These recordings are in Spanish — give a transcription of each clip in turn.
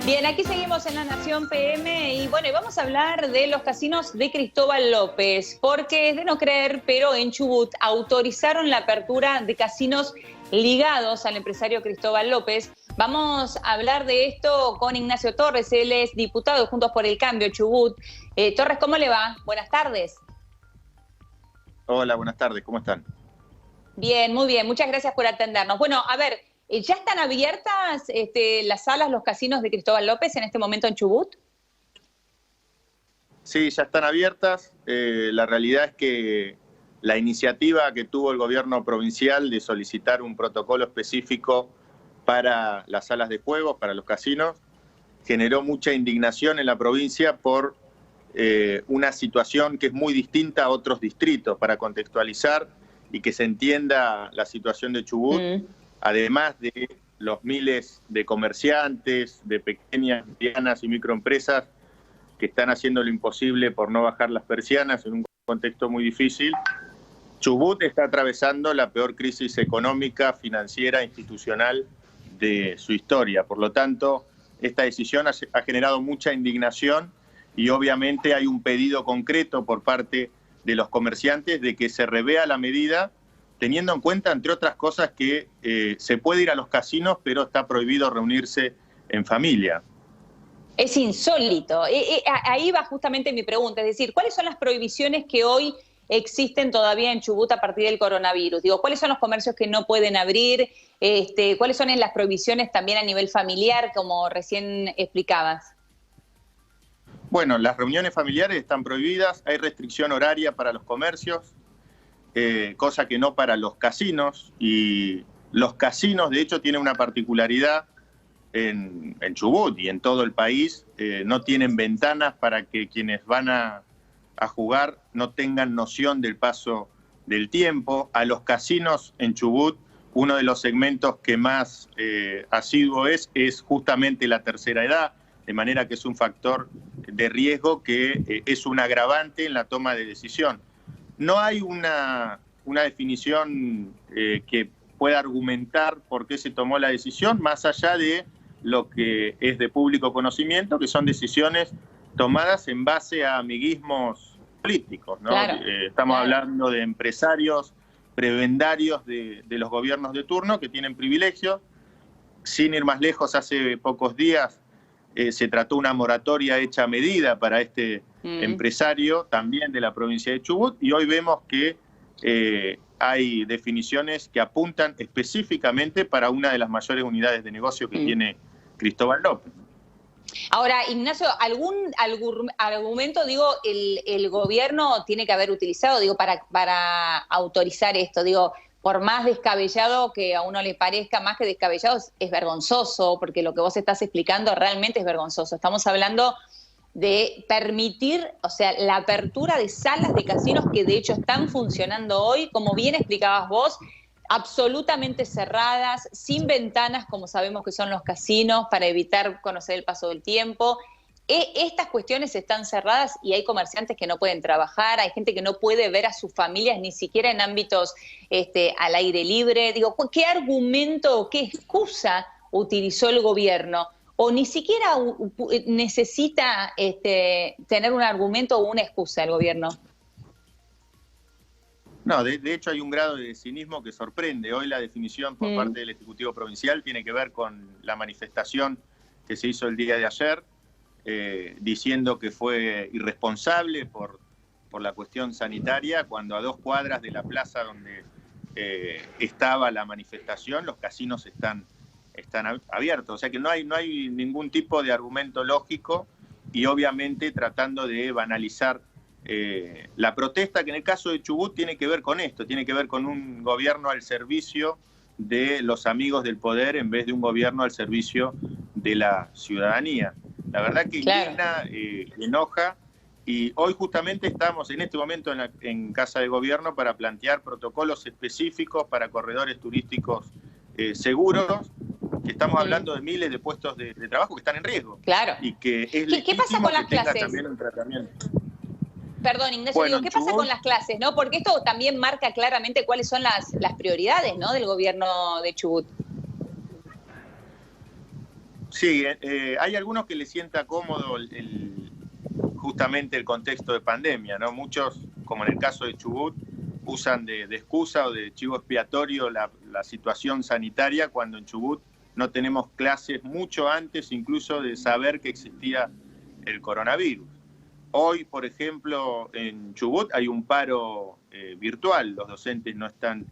Bien, aquí seguimos en La Nación PM y bueno, vamos a hablar de los casinos de Cristóbal López, porque es de no creer, pero en Chubut autorizaron la apertura de casinos ligados al empresario Cristóbal López. Vamos a hablar de esto con Ignacio Torres, él es diputado de Juntos por el Cambio, Chubut. Torres, ¿cómo le va? Buenas tardes. Hola, buenas tardes, ¿cómo están? Bien, muy bien, muchas gracias por atendernos. Bueno, a ver, ¿ya están abiertas las salas, los casinos de Cristóbal López en este momento en Chubut? Sí, ya están abiertas. La realidad es que la iniciativa que tuvo el gobierno provincial de solicitar un protocolo específico para las salas de juegos, para los casinos, generó mucha indignación en la provincia por una situación que es muy distinta a otros distritos. Para contextualizar y que se entienda la situación de Chubut, además de los miles de comerciantes, de pequeñas, medianas y microempresas que están haciendo lo imposible por no bajar las persianas en un contexto muy difícil, Chubut está atravesando la peor crisis económica, financiera, institucional de su historia. Por lo tanto, esta decisión ha generado mucha indignación y obviamente hay un pedido concreto por parte de los comerciantes de que se revea la medida, teniendo en cuenta, entre otras cosas, que se puede ir a los casinos, pero está prohibido reunirse en familia. Es insólito. Ahí va justamente mi pregunta, es decir, ¿cuáles son las prohibiciones que hoy existen todavía en Chubut a partir del coronavirus? Digo, ¿cuáles son los comercios que no pueden abrir? ¿Cuáles son las prohibiciones también a nivel familiar, como recién explicabas? Bueno, las reuniones familiares están prohibidas, hay restricción horaria para los comercios, cosa que no para los casinos, y los casinos de hecho tienen una particularidad en Chubut y en todo el país, no tienen ventanas para que quienes van a jugar no tengan noción del paso del tiempo. A los casinos en Chubut, uno de los segmentos que más asiduo es justamente la tercera edad, de manera que es un factor de riesgo que es un agravante en la toma de decisión. No hay una definición que pueda argumentar por qué se tomó la decisión, más allá de lo que es de público conocimiento, que son decisiones tomadas en base a amiguismos políticos, ¿no? Claro, estamos hablando de empresarios prebendarios de los gobiernos de turno que tienen privilegios. Sin ir más lejos, hace pocos días se trató una moratoria hecha a medida para este empresario, también de la provincia de Chubut, y hoy vemos que hay definiciones que apuntan específicamente para una de las mayores unidades de negocio que tiene Cristóbal López. Ahora, Ignacio, ¿algún argumento, digo, el gobierno tiene que haber utilizado, digo, para autorizar esto? Digo, por más descabellado que a uno le parezca, más que descabellado, es vergonzoso, porque lo que vos estás explicando realmente es vergonzoso. Estamos hablando de permitir, o sea, la apertura de salas de casinos que de hecho están funcionando hoy, como bien explicabas vos, absolutamente cerradas, sin ventanas, como sabemos que son los casinos, para evitar conocer el paso del tiempo. Estas cuestiones están cerradas y hay comerciantes que no pueden trabajar, hay gente que no puede ver a sus familias ni siquiera en ámbitos al aire libre. Digo, ¿qué argumento o qué excusa utilizó el gobierno? ¿O ni siquiera necesita tener un argumento o una excusa el gobierno? No, de hecho hay un grado de cinismo que sorprende. Hoy la definición por parte del Ejecutivo Provincial tiene que ver con la manifestación que se hizo el día de ayer, diciendo que fue irresponsable por la cuestión sanitaria, cuando a 2 cuadras de la plaza donde estaba la manifestación, los casinos están abiertos. O sea que no hay ningún tipo de argumento lógico y obviamente tratando de banalizar la protesta, que en el caso de Chubut tiene que ver con esto, tiene que ver con un gobierno al servicio de los amigos del poder en vez de un gobierno al servicio de la ciudadanía. La verdad que indigna, enoja, y hoy justamente estamos en este momento en Casa de Gobierno para plantear protocolos específicos para corredores turísticos seguros, que estamos hablando de miles de puestos de trabajo que están en riesgo. Claro. Y que es legítimo. ¿Qué pasa con las que tenga clases? También un tratamiento. Perdón, Ignacio, Bueno, ¿qué pasa con las clases, no? Porque esto también marca claramente cuáles son las prioridades, ¿no?, del gobierno de Chubut. Sí, hay algunos que les sienta cómodo justamente el contexto de pandemia, ¿no? Muchos, como en el caso de Chubut, usan de excusa o de chivo expiatorio la situación sanitaria, cuando en Chubut no tenemos clases mucho antes incluso de saber que existía el coronavirus. Hoy, por ejemplo, en Chubut hay un paro virtual, los docentes no están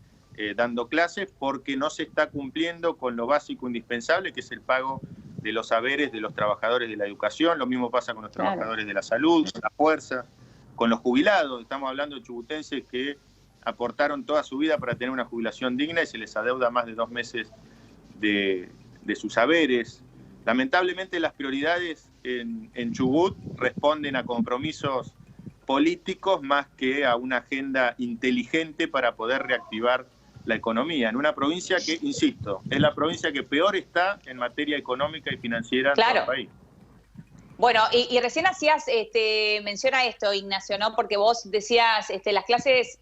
dando clases porque no se está cumpliendo con lo básico indispensable, que es el pago de los haberes de los trabajadores de la educación. Lo mismo pasa con los trabajadores de la salud, con la fuerza, con los jubilados. Estamos hablando de chubutenses que aportaron toda su vida para tener una jubilación digna y se les adeuda más de 2 meses de sus haberes. Lamentablemente las prioridades en Chubut responden a compromisos políticos más que a una agenda inteligente para poder reactivar la economía, en una provincia que, insisto, es la provincia que peor está en materia económica y financiera en todo el país. Bueno, y recién hacías mención a esto, Ignacio, ¿no? Porque vos decías, las clases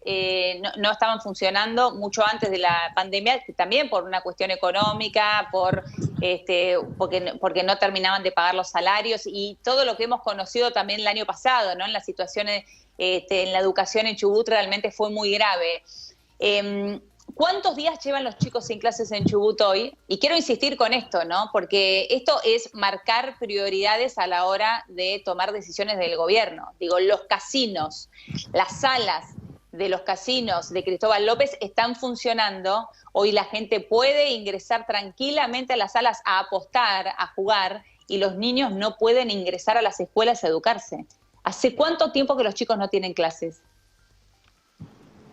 no estaban funcionando mucho antes de la pandemia, también por una cuestión económica, porque no terminaban de pagar los salarios y todo lo que hemos conocido también el año pasado, ¿no? En las situaciones en la educación en Chubut realmente fue muy grave. ¿Cuántos días llevan los chicos sin clases en Chubut hoy? Y quiero insistir con esto, ¿no? Porque esto es marcar prioridades a la hora de tomar decisiones del gobierno. Digo, los casinos, las salas de los casinos de Cristóbal López están funcionando. Hoy la gente puede ingresar tranquilamente a las salas a apostar, a jugar, y los niños no pueden ingresar a las escuelas a educarse. ¿Hace cuánto tiempo que los chicos no tienen clases?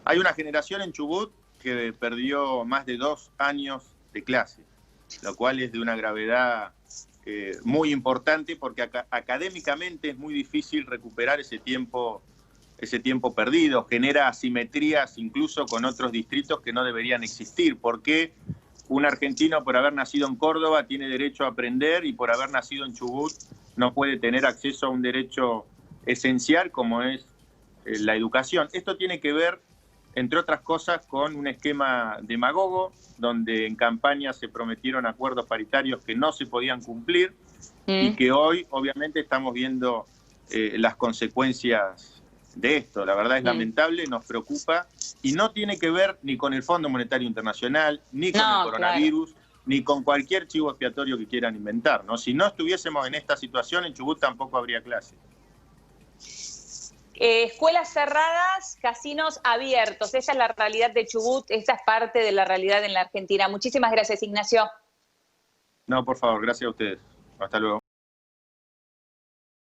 Hay una generación en Chubut que perdió más de 2 años de clase, lo cual es de una gravedad muy importante, porque académicamente es muy difícil recuperar ese tiempo perdido, genera asimetrías incluso con otros distritos que no deberían existir. ¿Por qué un argentino por haber nacido en Córdoba tiene derecho a aprender y por haber nacido en Chubut no puede tener acceso a un derecho esencial como es la educación? Esto tiene que ver, entre otras cosas, con un esquema demagogo, donde en campaña se prometieron acuerdos paritarios que no se podían cumplir y que hoy obviamente estamos viendo las consecuencias de esto. La verdad es lamentable, nos preocupa y no tiene que ver ni con el Fondo Monetario Internacional, ni con el coronavirus, ni con cualquier chivo expiatorio que quieran inventar, ¿no? Si no estuviésemos en esta situación, en Chubut tampoco habría clase. Escuelas cerradas, casinos abiertos. Esa es la realidad de Chubut, esa es parte de la realidad en la Argentina. Muchísimas gracias, Ignacio. No, por favor, gracias a ustedes. Hasta luego.